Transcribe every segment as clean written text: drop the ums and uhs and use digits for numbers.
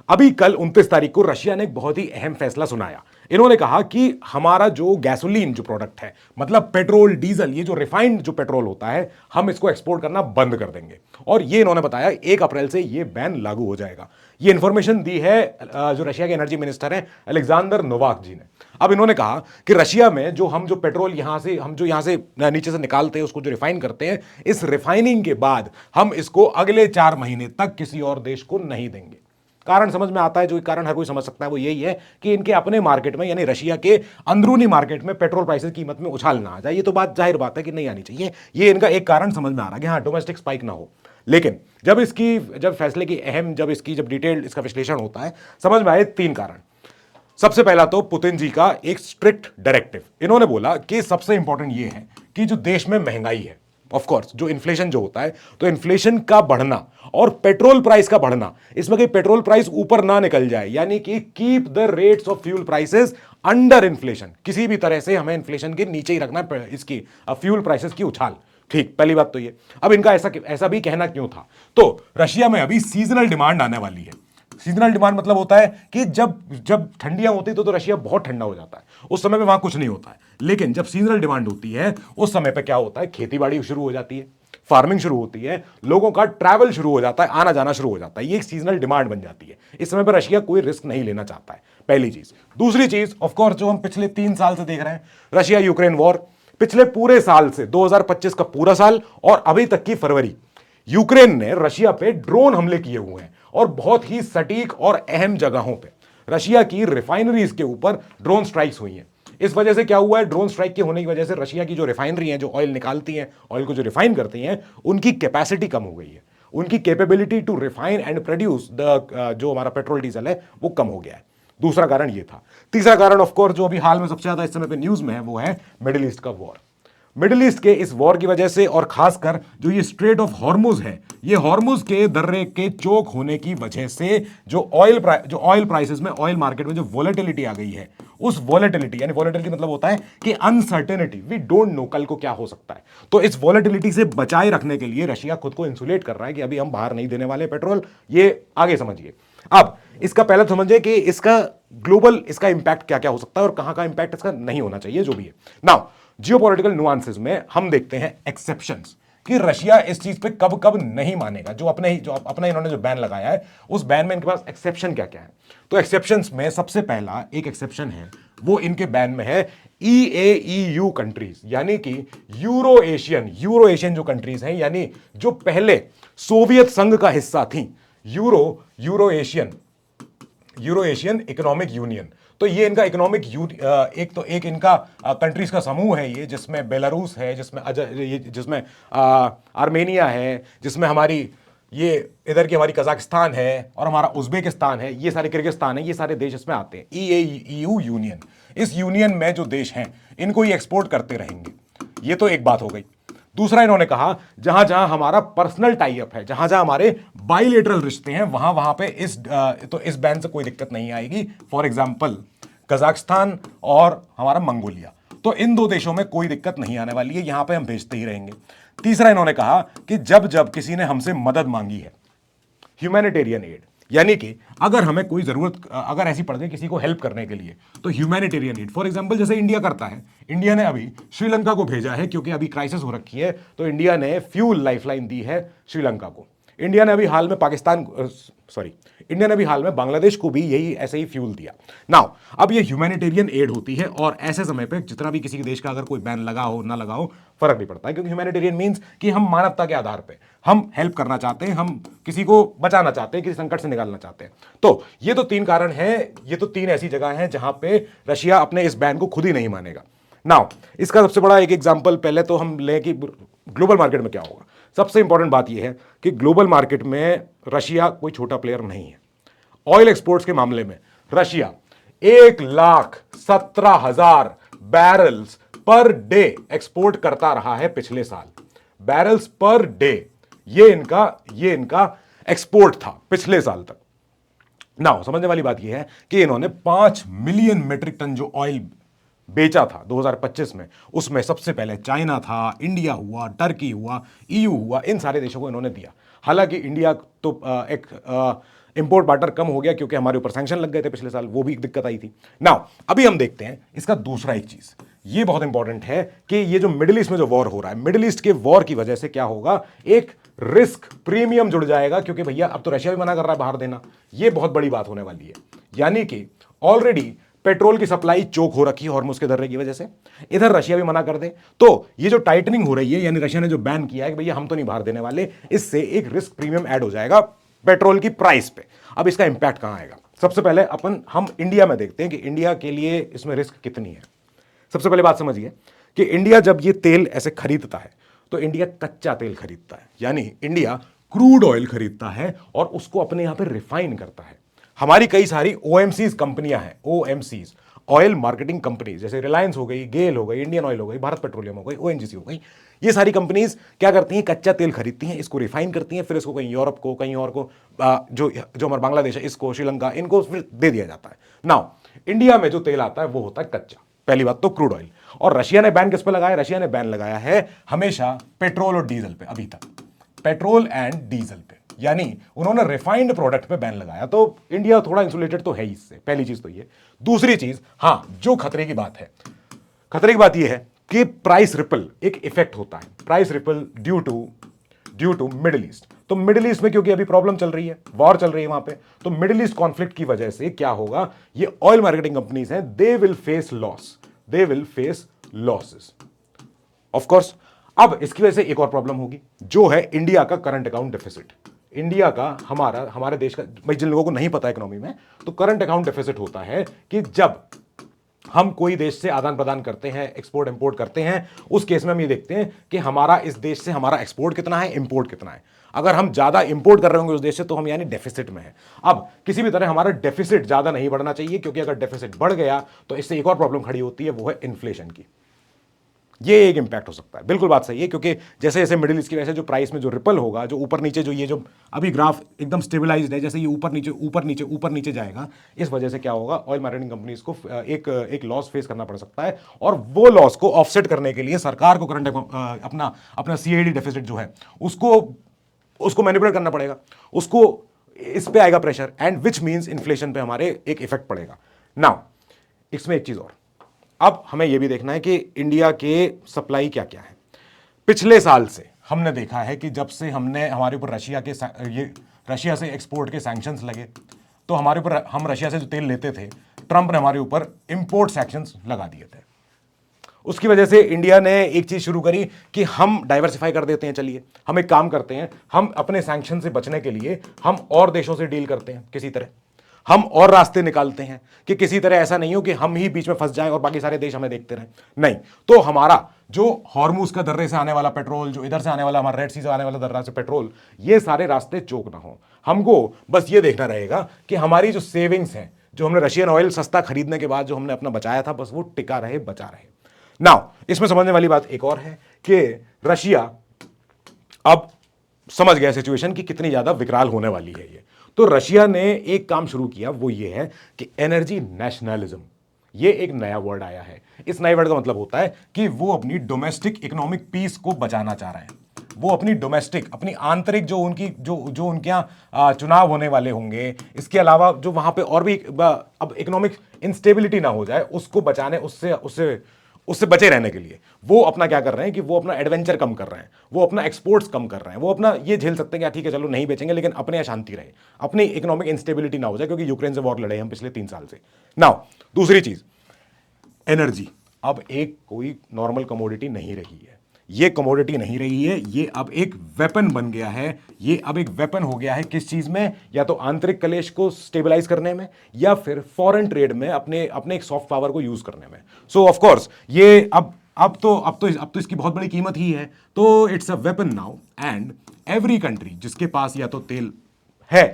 अभी कल 29 तारीख को रशिया ने एक बहुत ही अहम फैसला सुनाया। इन्होंने कहा कि हमारा जो गैसोलीन जो प्रोडक्ट है, मतलब पेट्रोल डीजल, ये जो रिफाइंड जो पेट्रोल होता है, हम इसको एक्सपोर्ट करना बंद कर देंगे। और ये इन्होंने बताया 1 अप्रैल से ये बैन लागू हो जाएगा। ये इंफॉर्मेशन दी है जो रशिया के एनर्जी मिनिस्टर हैं अलेक्जेंडर नोवाक जी ने। अब इन्होंने कहा कि रशिया में जो पेट्रोल यहां से नीचे से निकालते हैं, उसको जो रिफाइन करते हैं, इस रिफाइनिंग के बाद हम इसको अगले 4 महीने तक किसी और देश को नहीं देंगे। कारण समझ में आता है, जो कारण हर कोई समझ सकता है, वो यही है कि इनके अपने मार्केट में, यानी रशिया के अंदरूनी मार्केट में पेट्रोल प्राइसेस कीमत में उछाल ना आ जाए। ये तो बात जाहिर बात है कि नहीं आनी चाहिए। ये इनका एक कारण समझ में आ रहा है कि हाँ, डोमेस्टिक स्पाइक ना हो। लेकिन जब फैसले की जब डिटेल्ड इसका विश्लेषण होता है, समझ में आए 3 कारण। सबसे पहला तो पुतिन जी का एक स्ट्रिक्ट डायरेक्टिव। इन्होंने बोला कि सबसे इंपॉर्टेंट ये है कि जो देश में महंगाई है, ऑफ कोर्स जो इन्फ्लेशन जो होता है, तो इन्फ्लेशन का बढ़ना और पेट्रोल प्राइस का बढ़ना, इसमें कहीं पेट्रोल प्राइस ऊपर ना निकल जाए, यानी कि keep the rates of fuel prices under inflation. किसी भी तरह से हमें इन्फ्लेशन के नीचे ही रखना है इसकी फ्यूल प्राइसेस की उछाल। ठीक, पहली बात तो ये। अब इनका ऐसा भी कहना क्यों था? तो रशिया में अभी सीजनल डिमांड आने वाली है। सीजनल डिमांड मतलब होता है कि जब ठंडियां होती तो रशिया बहुत ठंडा हो जाता है, उस समय पे वहां कुछ नहीं होता है। लेकिन जब सीजनल डिमांड होती है, उस समय पे क्या होता है, खेतीबाड़ी शुरू हो जाती है, फार्मिंग शुरू होती है, लोगों का ट्रैवल शुरू हो जाता है, आना जाना शुरू हो जाता है। ये एक सीजनल डिमांड बन जाती है। इस समय पर रशिया कोई रिस्क नहीं लेना चाहता है, पहली चीज। दूसरी चीज, ऑफकोर्स, जो हम पिछले 3 साल से देख रहे हैं, रशिया यूक्रेन वॉर, पिछले पूरे साल से 2025 का पूरा साल और अभी तक की फरवरी, यूक्रेन ने रशिया पे ड्रोन हमले किए हुए हैं और बहुत ही सटीक और अहम जगहों पे रशिया की रिफाइनरीज के ऊपर ड्रोन स्ट्राइक्स हुई हैं। इस वजह से क्या हुआ है, ड्रोन स्ट्राइक के होने की वजह से रशिया की जो रिफाइनरी है, जो ऑयल निकालती हैं, ऑयल को जो रिफाइन करती हैं, उनकी कैपेसिटी कम हो गई है। उनकी capability to refine and produce the जो हमारा पेट्रोल डीजल है, वो कम हो गया है। दूसरा कारण ये था। तीसरा कारण, ऑफ कोर्स, जो अभी हाल में सबसे ज्यादा इस समय पे न्यूज में है, वो है मिडिल ईस्ट का वॉर। मिडिल ईस्ट के इस वॉर की वजह से, और खासकर जो ये स्ट्रेट ऑफ हॉर्मुज है, ये हॉर्मुज के दर्रे के चोक होने की वजह से जो ऑयल प्राइसेस में, ऑयल मार्केट में जो वॉलेटिलिटी आ गई है, उस वॉलेटिलिटी, यानी वॉलेटिलिटी मतलब होता है कि अनसर्टेनिटी, वी डोंट नो कल को क्या हो सकता है। तो इस वॉलेटिलिटी से बचाए रखने के लिए रशिया खुद को इंसुलेट कर रहा है कि अभी हम बाहर नहीं देने वाले पेट्रोल। ये आगे समझिए। अब इसका पहले समझिए कि इसका ग्लोबल इसका इंपैक्ट क्या क्या हो सकता है और कहां का इंपैक्ट इसका नहीं होना चाहिए, जो भी है। नाउ जियोपॉलिटिकल नुआंसेस में हम देखते हैं एक्सेप्शंस, कि रशिया इस चीज पे कब कब नहीं मानेगा। जो अपना इन्होंने जो बैन लगाया है, उस बैन में इनके पास एक्सेप्शन क्या क्या है। तो एक्सेप्शंस में सबसे पहला एक एक्सेप्शन है, वो इनके बैन में है EAEU कंट्रीज, यानी कि यूरो एशियन जो कंट्रीज हैं, यानी जो पहले सोवियत संघ का हिस्सा थी, यूरो एशियन इकोनॉमिक यूनियन। तो ये इनका इकोनॉमिक एक इनका कंट्रीज का समूह है, ये जिसमें बेलारूस है, जिसमें आर्मेनिया है, जिसमें हमारी ये इधर की हमारी कजाकिस्तान है और हमारा उज्बेकिस्तान है, ये सारे किर्गिस्तान है, ये सारे देश इसमें आते हैं। EAEU यूनियन, इस यूनियन में जो देश हैं, इनको ये एक्सपोर्ट करते रहेंगे। ये तो एक बात हो गई। दूसरा, इन्होंने कहा जहां जहां हमारा पर्सनल टाई अप है, जहां जहां हमारे बाइलेटरल रिश्ते हैं, वहां पे इस बैन से कोई दिक्कत नहीं आएगी। फॉर एग्जांपल कजाकिस्तान और हमारा मंगोलिया, तो इन 2 देशों में कोई दिक्कत नहीं आने वाली है, यहां पे हम भेजते ही रहेंगे। तीसरा, इन्होंने कहा कि जब किसी ने हमसे मदद मांगी है, ह्यूमैनिटेरियन एड, यानी कि अगर हमें कोई जरूरत, अगर ऐसी पड़ गई किसी को हेल्प करने के लिए, तो ह्यूमैनिटेरियन एड, फॉर एग्जांपल जैसे इंडिया करता है। इंडिया ने अभी श्रीलंका को भेजा है, क्योंकि अभी क्राइसिस हो रखी है, तो इंडिया ने फ्यूल लाइफलाइन दी है श्रीलंका को। इंडिया ने अभी हाल में बांग्लादेश को भी यही ऐसे ही फ्यूल दिया। नाउ अब ये ह्यूमैनिटेरियन एड होती है, और ऐसे समय पे जितना भी किसी देश का अगर कोई बैन लगा हो ना लगा हो, फर्क नहीं पड़ता है, क्योंकि ह्यूमैनिटेरियन मींस कि हम मानवता के आधार पे हम हेल्प करना चाहते हैं, हम किसी को बचाना चाहते हैं, किसी संकट से निकालना चाहते हैं। तो ये तो 3 कारण हैं, ये तो 3 ऐसी जगह हैं जहां पे रशिया अपने इस बैन को खुद ही नहीं मानेगा। नाउ इसका सबसे बड़ा एक एग्जांपल पहले तो हम लें कि ग्लोबल मार्केट में क्या होगा। सबसे इंपॉर्टेंट बात यह है कि ग्लोबल मार्केट में रशिया कोई छोटा प्लेयर नहीं है। ऑयल एक्सपोर्ट्स के मामले में Russia 1,17,000 barrels per day export करता रहा है पिछले साल। बैरल्स पर डे, ये इनका एक्सपोर्ट था पिछले साल तक। नाउ समझने वाली बात यह है कि इन्होंने 5 मिलियन मीट्रिक टन जो ऑयल बेचा था 2025 में, उसमें सबसे पहले चाइना था, इंडिया हुआ, टर्की हुआ, EU हुआ, इन सारे देशों को इन्होंने दिया। हालांकि इंडिया तो इंपोर्ट बार्टर कम हो गया क्योंकि हमारे ऊपर सैंक्शन लग गए थे पिछले साल, वो भी एक दिक्कत आई थी। नाउ अभी हम देखते हैं इसका दूसरा एक चीज, ये बहुत इंपॉर्टेंट है कि ये जो मिडिल ईस्ट में जो वॉर हो रहा है, मिडिल ईस्ट के वॉर की वजह से क्या होगा, एक रिस्क प्रीमियम जुड़ जाएगा, क्योंकि भैया अब तो रशिया भी मना कर रहा है बाहर देना, ये बहुत बड़ी बात होने वाली है। यानी कि ऑलरेडी पेट्रोल की सप्लाई चोक हो रखी है हॉर्मुज के दर्रे की वजह से, इधर रशिया भी मना कर दे, तो ये जो टाइटनिंग हो रही है, यानी रशिया ने जो बैन किया है कि भैया हम तो नहीं बाहर देने वाले, इससे एक रिस्क प्रीमियम ऐड हो जाएगा पेट्रोल की प्राइस पे। अब इसका इंपैक्ट कहां आएगा? सबसे पहले हम इंडिया में देखते हैं कि इंडिया के लिए इसमें रिस्क कितनी है। सबसे पहले बात समझिए कि इंडिया जब ये तेल ऐसे खरीदता है तो इंडिया कच्चा तेल खरीदता है, यानी इंडिया क्रूड ऑयल खरीदता है और उसको अपने यहां पे रिफाइन करता है। हमारी कई सारी ओएमसीज कंपनियां हैं, ओएमसीज ऑयल मार्केटिंग कंपनी, जैसे रिलायंस हो गई, गेल हो गई, इंडियन ऑयल हो गई, भारत पेट्रोलियम हो गई, ओएनजीसी हो गई, ये सारी कंपनीज क्या करती हैं, कच्चा तेल खरीदती हैं, इसको रिफाइन करती हैं, फिर इसको कहीं यूरोप को, कहीं और को, जो हमारा बांग्लादेश है इसको, श्रीलंका, इनको फिर दे दिया जाता है। नाउ इंडिया में जो तेल आता है वो होता है कच्चा, पहली बात तो क्रूड ऑयल। और रशिया ने बैन किस पे लगाया? रशिया ने बैन लगाया है हमेशा पेट्रोल और डीजल पे, अभी तक पेट्रोल एंड डीजल पे, यानी उन्होंने रिफाइंड प्रोडक्ट पे बैन लगाया। तो इंडिया थोड़ा इंसुलेटेड तो है ही इससे, पहली चीज तो ये। दूसरी चीज, हां, जो खतरे की बात है, खतरे की बात यह है कि प्राइस रिपल एक इफेक्ट होता है, price ripple due to middle east. तो मिडिल ईस्ट में क्योंकि अभी प्रॉब्लम चल रही है, वॉर चल रही है वहां पे, तो मिडिल ईस्ट कॉन्फ्लिक्ट की वजह से क्या होगा, ये ऑयल मार्केटिंग कंपनीज हैं, they will face loss, they will face losses of course. अब इसकी वजह से एक और प्रॉब्लम होगी, जो है इंडिया का करंट अकाउंट डेफिसिट। इंडिया का, हमारे देश का, भाई जिन लोगों को नहीं पता इकोनॉमी में, तो करंट अकाउंट डेफिसिट होता है कि जब हम कोई देश से आदान प्रदान करते हैं, एक्सपोर्ट इंपोर्ट करते हैं, उस केस में हम ये देखते हैं कि हमारा इस देश से हमारा एक्सपोर्ट कितना है, इंपोर्ट कितना है। अगर हम ज्यादा इंपोर्ट कर रहे होंगे उस देश से तो हम यानी डेफिसिट में है। अब किसी भी तरह हमारा डेफिसिट ज्यादा नहीं बढ़ना चाहिए, क्योंकि अगर डेफिसिट बढ़ गया तो इससे एक और प्रॉब्लम खड़ी होती है, वो है इन्फ्लेशन की। ये एक इंपैक्ट हो सकता है, बिल्कुल बात सही है, क्योंकि जैसे जैसे मिडिल ईस्ट की वजह से जो प्राइस में जो रिपल होगा, जो ऊपर नीचे, जो ये जो अभी ग्राफ एकदम स्टेबलाइज्ड है, जैसे ये ऊपर नीचे ऊपर नीचे ऊपर नीचे जाएगा, इस वजह से क्या होगा, ऑयल मार्केटिंग कंपनीज को एक लॉस फेस करना पड़ सकता है। और वो लॉस को ऑफसेट करने के लिए सरकार को करंट अपना सीएडी डेफिसिट जो है उसको मैनिपुलेट करना पड़ेगा, उसको इस पे आएगा pressure, and which means inflation पे हमारे एक इफेक्ट पड़ेगा। नाउ इसमें एक चीज और, अब हमें यह भी देखना है कि इंडिया के सप्लाई क्या क्या है। पिछले साल से हमने देखा है कि जब से हमने हमारे ऊपर रशिया से एक्सपोर्ट के सैंक्शंस लगे, तो हमारे ऊपर, हम रशिया से जो तेल लेते थे, ट्रंप ने हमारे ऊपर इंपोर्ट सैंक्शंस लगा दिए थे। उसकी वजह से इंडिया ने एक चीज शुरू करी कि हम डाइवर्सिफाई कर देते हैं, चलिए हम एक काम करते हैं, हम अपने सैंक्शन से बचने के लिए हम और देशों से डील करते हैं, किसी तरह हम और रास्ते निकालते हैं कि किसी तरह ऐसा नहीं हो कि हम ही बीच में फंस जाएं और बाकी सारे देश हमें देखते रहें। नहीं, तो हमारा जो हॉर्मुज का दर्रे से आने वाला पेट्रोल, जो इधर से आने वाला, हमारा रेड सी से आने वाला दर्रा से पेट्रोल, ये सारे रास्ते चोक ना हो। हमको बस ये देखना रहेगा कि हमारी जो सेविंग्स हैं, जो हमने रशियन ऑयल सस्ता खरीदने के बाद जो हमने अपना बचाया था, बस वो टिका रहे, बचा रहे। नाउ इसमें समझने वाली बात एक और है कि रशिया अब समझ गया सिचुएशन की कितनी ज्यादा विकराल होने वाली है ये। तो रशिया ने एक काम शुरू किया, वो ये है कि एनर्जी नेशनलिज्म, ये एक नया वर्ड आया है। इस नए वर्ड का मतलब होता है कि वो अपनी डोमेस्टिक इकोनॉमिक पीस को बचाना चाह रहे हैं। वो अपनी डोमेस्टिक, अपनी आंतरिक जो उनके यहाँ चुनाव होने वाले होंगे, इसके अलावा जो वहां पे और भी अब इकोनॉमिक इंस्टेबिलिटी ना हो जाए, उसको बचाने, उससे बचे रहने के लिए वो अपना क्या कर रहे हैं कि वो अपना एडवेंचर कम कर रहे हैं, वो अपना एक्सपोर्ट्स कम कर रहे हैं, वो अपना ये झेल सकते हैं कि ठीक है चलो नहीं बेचेंगे, लेकिन अपने यहाँ शांति रहे, अपनी इकोनॉमिक इंस्टेबिलिटी ना हो जाए, क्योंकि यूक्रेन से वॉर लड़े हम पिछले 3 साल से। नाउ दूसरी चीज, एनर्जी अब एक कोई नॉर्मल कमोडिटी नहीं रही है, ये कमोडिटी नहीं रही है, ये अब एक वेपन बन गया है। ये अब एक वेपन हो गया है किस चीज में, या तो आंतरिक कलेश को स्टेबलाइज करने में, या फिर फॉरेन ट्रेड में अपने एक सॉफ्ट पावर को यूज करने में। सो ऑफ कोर्स ये अब तो इसकी बहुत बड़ी कीमत ही है। तो it's a weapon now, and every country जिसके पास या तो तेल है,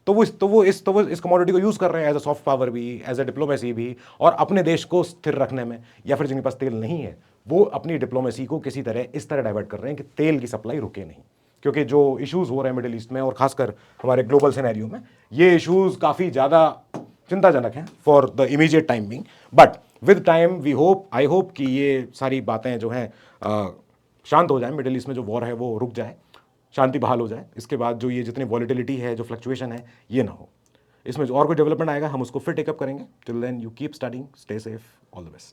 तो वो इस कमोडिटी को यूज कर रहे हैं एज अ सॉफ्ट पावर भी, एज अ डिप्लोमेसी भी, और अपने देश को स्थिर रखने में। या फिर जिनके पास तेल नहीं है, वो अपनी डिप्लोमेसी को किसी तरह इस तरह डाइवर्ट कर रहे हैं कि तेल की सप्लाई रुके नहीं, क्योंकि जो इश्यूज हो रहे हैं मिडिल ईस्ट में और खासकर हमारे ग्लोबल सिनेरियो में, ये इश्यूज काफी ज्यादा चिंताजनक हैं for the immediate time being. But with time we hope, I hope कि ये सारी बातें जो हैं शांत हो जाए, मिडिल ईस्ट में जो वॉर है वो रुक जाए, शांति बहाल हो जाए, इसके बाद जो ये जितनी वॉलिटिलिटी है, जो फ्लक्चुएशन है, ये ना हो। इसमें और कोई डेवलपमेंट आएगा हम उसको फिर टेकअप करेंगे. Till then you keep studying, stay safe, all the best.